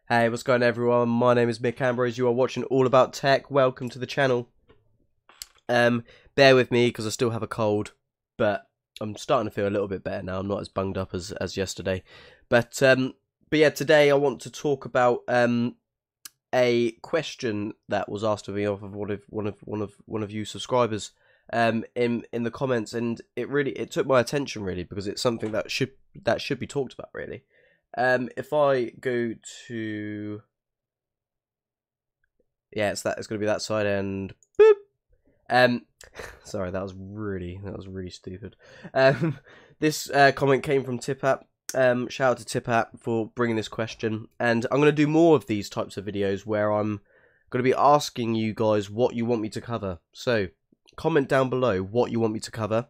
Hey, what's going on, everyone? My name is Mick Ambrose. You are watching All About Tech. Welcome to the channel. Bear with me because I still have a cold, but I'm starting to feel a little bit better now. I'm not as bunged up as yesterday. But yeah, today I want to talk about a question that was asked of me off of one of you subscribers in the comments, and it took my attention really because it's something that should be talked about really. If I go to, yeah, it's going to be that side, and boop. Sorry, that was really stupid. This comment came from Tipat. Shout out to Tipat for bringing this question, and I'm going to do more of these types of videos where I'm going to be asking you guys what you want me to cover. So comment down below what you want me to cover.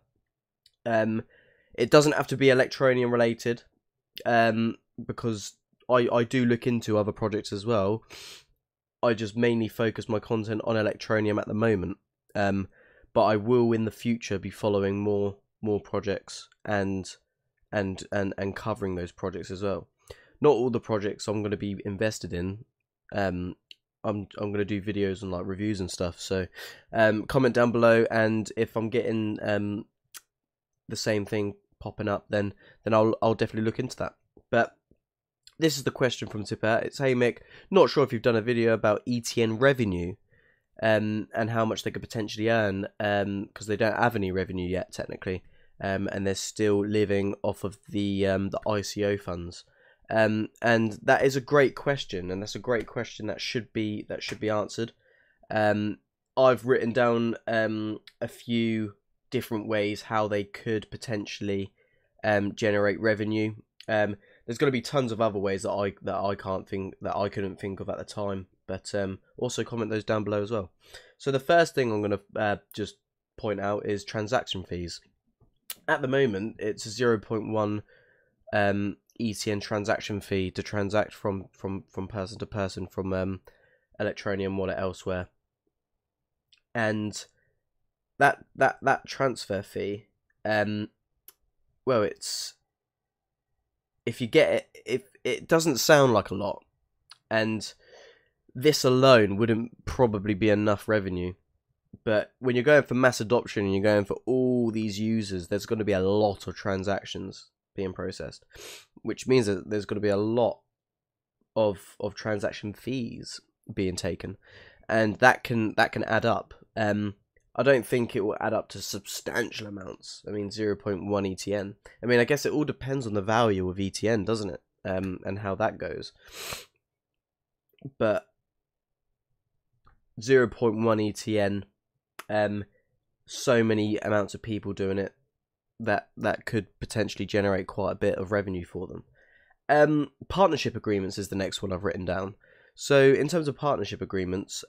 It doesn't have to be Electroneum related. Because I do look into other projects as well. I just mainly focus my content on Electroneum at the moment. But I will in the future be following more projects and covering those projects as well. Not all the projects I'm going to be invested in. I'm going to do videos and like reviews and stuff. So comment down below, and if I'm getting the same thing popping up, then I'll definitely look into that. But this is the question from Tipper. It's, hey Mick, not sure if you've done a video about ETN revenue and how much they could potentially earn, because they don't have any revenue yet technically, and they're still living off of the ICO funds. And that is a great question, and that's a great question that should be answered. I've written down a few different ways how they could potentially generate revenue. There's going to be tons of other ways that I couldn't think of at the time, but also comment those down below as well. So the first thing I'm going to just point out is transaction fees. At the moment, it's a 0.1 ETN transaction fee to transact from person to person from Electroneum wallet elsewhere, and that transfer fee, well, it's, if you get it, it doesn't sound like a lot, and this alone wouldn't probably be enough revenue. But when you're going for mass adoption and you're going for all these users, there's going to be a lot of transactions being processed, which means that there's going to be a lot of transaction fees being taken, and that can add up. I don't think it will add up to substantial amounts. I mean, 0.1 ETN. I mean, I guess it all depends on the value of ETN, doesn't it? And how that goes. But 0.1 ETN, so many amounts of people doing it, that could potentially generate quite a bit of revenue for them. Partnership agreements is the next one I've written down. So in terms of partnership agreements,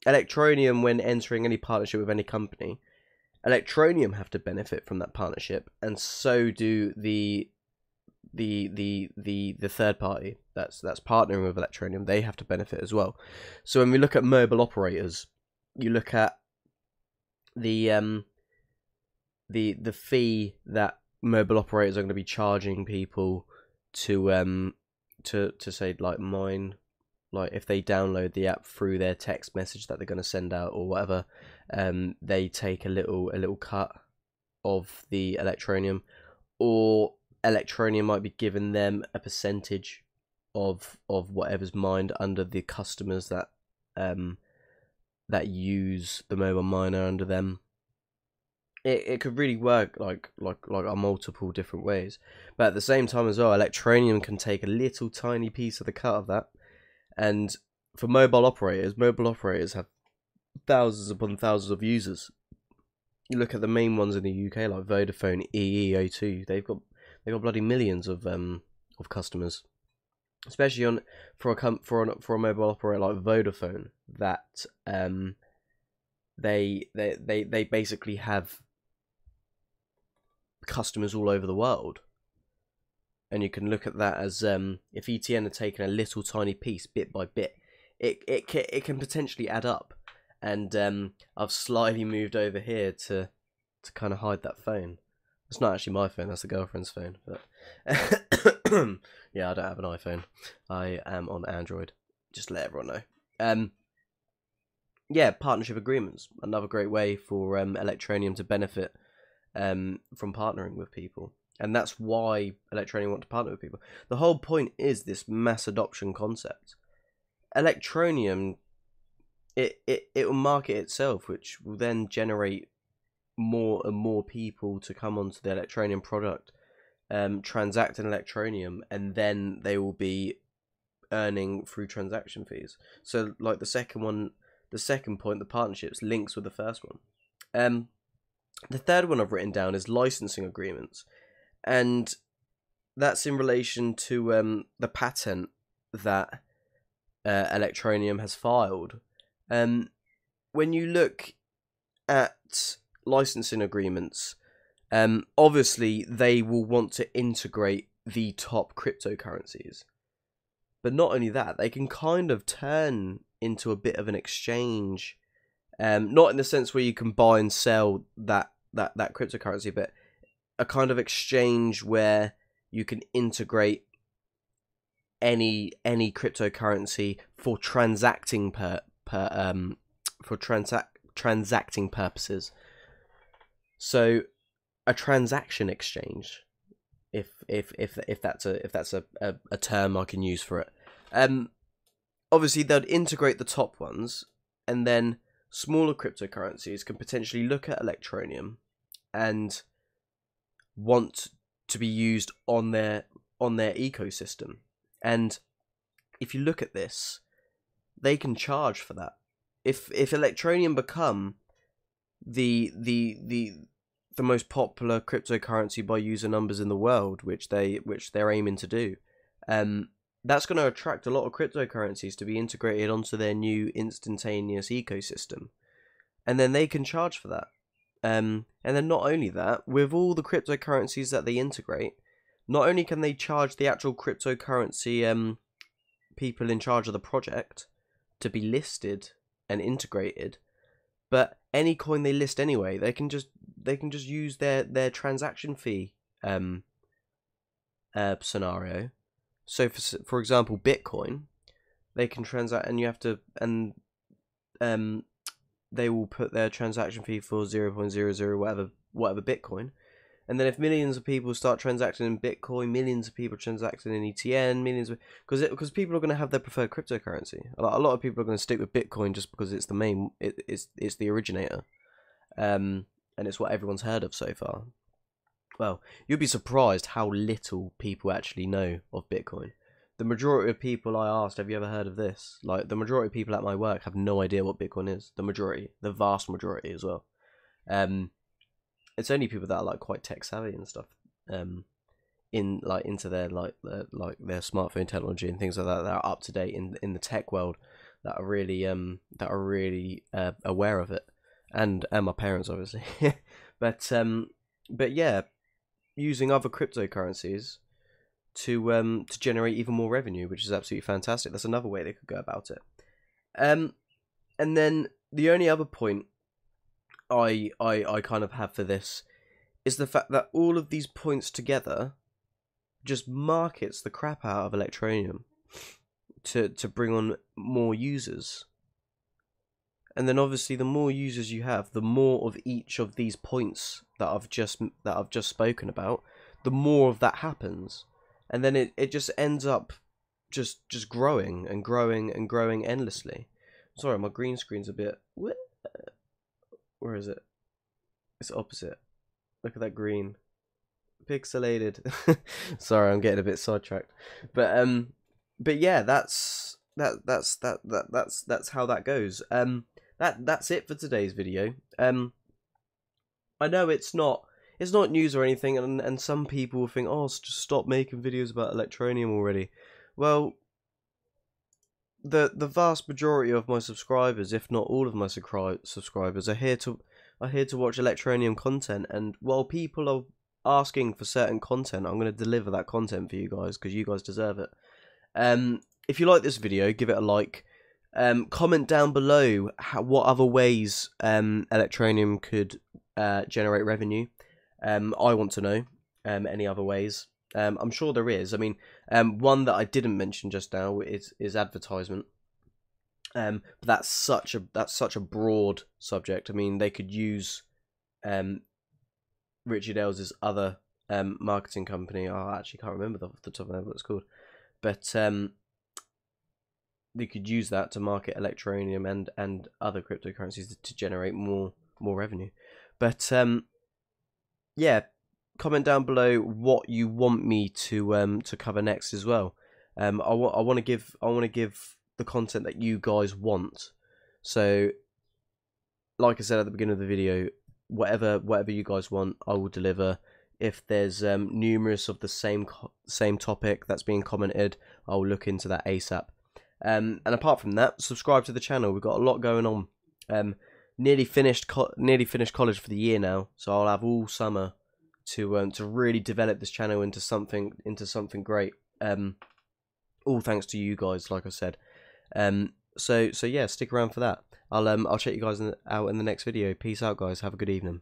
Electroneum, when entering any partnership with any company, Electroneum have to benefit from that partnership, and so do the third party that's partnering with Electroneum. They have to benefit as well. So when we look at mobile operators, you look at the fee that mobile operators are going to be charging people to say, like, mine. Like, if they download the app through their text message that they're going to send out or whatever, they take a little cut of the Electroneum, or Electroneum might be giving them a percentage of whatever's mined under the customers that that use the mobile miner under them. It could really work like on multiple different ways, but at the same time as well, Electroneum can take a little tiny piece of the cut of that. And for mobile operators have thousands upon thousands of users. You look at the main ones in the UK, like Vodafone, EE, O2. They've got bloody millions of customers, especially for a mobile operator like Vodafone. That they basically have customers all over the world. And you can look at that as, if ETN are taking a little tiny piece, bit by bit, it can potentially add up. And I've slightly moved over here to kind of hide that phone. It's not actually my phone, that's the girlfriend's phone. But Yeah, I don't have an iPhone. I am on Android. Just to let everyone know. Yeah, partnership agreements. Another great way for Electroneum to benefit from partnering with people. And that's why Electroneum want to partner with people. The whole point is this mass adoption concept. Electroneum, it will market itself, which will then generate more and more people to come onto the Electroneum product, transact in Electroneum, and then they will be earning through transaction fees. So, like the second point, the partnerships, links with the first one. The third one I've written down is licensing agreements, and that's in relation to the patent that Electroneum has filed. When you look at licensing agreements, obviously they will want to integrate the top cryptocurrencies, but not only that, they can kind of turn into a bit of an exchange, not in the sense where you can buy and sell that cryptocurrency, but a kind of exchange where you can integrate any cryptocurrency for transacting transacting purposes. So a transaction exchange, if that's a term I can use for it. Obviously they'd integrate the top ones, and then smaller cryptocurrencies can potentially look at Electroneum and want to be used on their ecosystem. And if you look at this, they can charge for that. If Electroneum become the most popular cryptocurrency by user numbers in the world, which they're aiming to do, that's going to attract a lot of cryptocurrencies to be integrated onto their new instantaneous ecosystem, and then they can charge for that. And then not only that, with all the cryptocurrencies that they integrate, not only can they charge the actual cryptocurrency people in charge of the project to be listed and integrated, but any coin they list anyway, they can just use their transaction fee scenario. So for example, Bitcoin, they can transact, and you have to, and they will put their transaction fee for 0.00 whatever Bitcoin. And then if millions of people start transacting in Bitcoin, millions of people transacting in ETN, because people are going to have their preferred cryptocurrency. A lot of people are going to stick with Bitcoin just because it's the main, it's the originator, and it's what everyone's heard of so far. Well, you'd be surprised how little people actually know of Bitcoin. The majority of people I asked, have you ever heard of this? Like, the majority of people at my work have no idea what Bitcoin is. The vast majority as well. It's only people that are like quite tech savvy and stuff, into their their smartphone technology and things like that are up to date in the tech world, that are really aware of it, and my parents obviously. but yeah, using other cryptocurrencies to generate even more revenue, which is absolutely fantastic. That's another way they could go about it. And then the only other point I kind of have for this is the fact that all of these points together just markets the crap out of Electroneum to bring on more users. And then obviously the more users you have, the more of each of these points that I've just spoken about, the more of that happens. And then it just ends up just growing and growing and growing endlessly. Sorry, my green screen's a bit... Where is it? It's opposite. Look at that green. Pixelated. Sorry, I'm getting a bit sidetracked. But yeah, that's how that goes. That's it for today's video. I know it's not news or anything, and some people will think, oh, just stop making videos about Electroneum already. Well, the vast majority of my subscribers, if not all of my subscribers, are here to watch Electroneum content, and while people are asking for certain content, I'm going to deliver that content for you guys, because you guys deserve it. If you like this video, give it a like. Comment down below what other ways Electroneum could generate revenue. I want to know any other ways. I'm sure there is. I mean, one that I didn't mention just now is advertisement. But that's such a broad subject. I mean, they could use Richard Ailes' other marketing company. I actually can't remember off the top of my head what it's called, but they could use that to market Electroneum and other cryptocurrencies to generate more revenue. But yeah, comment down below what you want me to cover next as well. I want to give the content that you guys want. So, like I said at the beginning of the video, whatever you guys want, I will deliver. If there's numerous of the same topic that's being commented, I'll look into that ASAP. And apart from that, subscribe to the channel. We've got a lot going on. Nearly finished college for the year now, so I'll have all summer to really develop this channel into something great. All thanks to you guys, like I said. So yeah, stick around for that. I'll check you guys out in the next video. Peace out, guys. Have a good evening.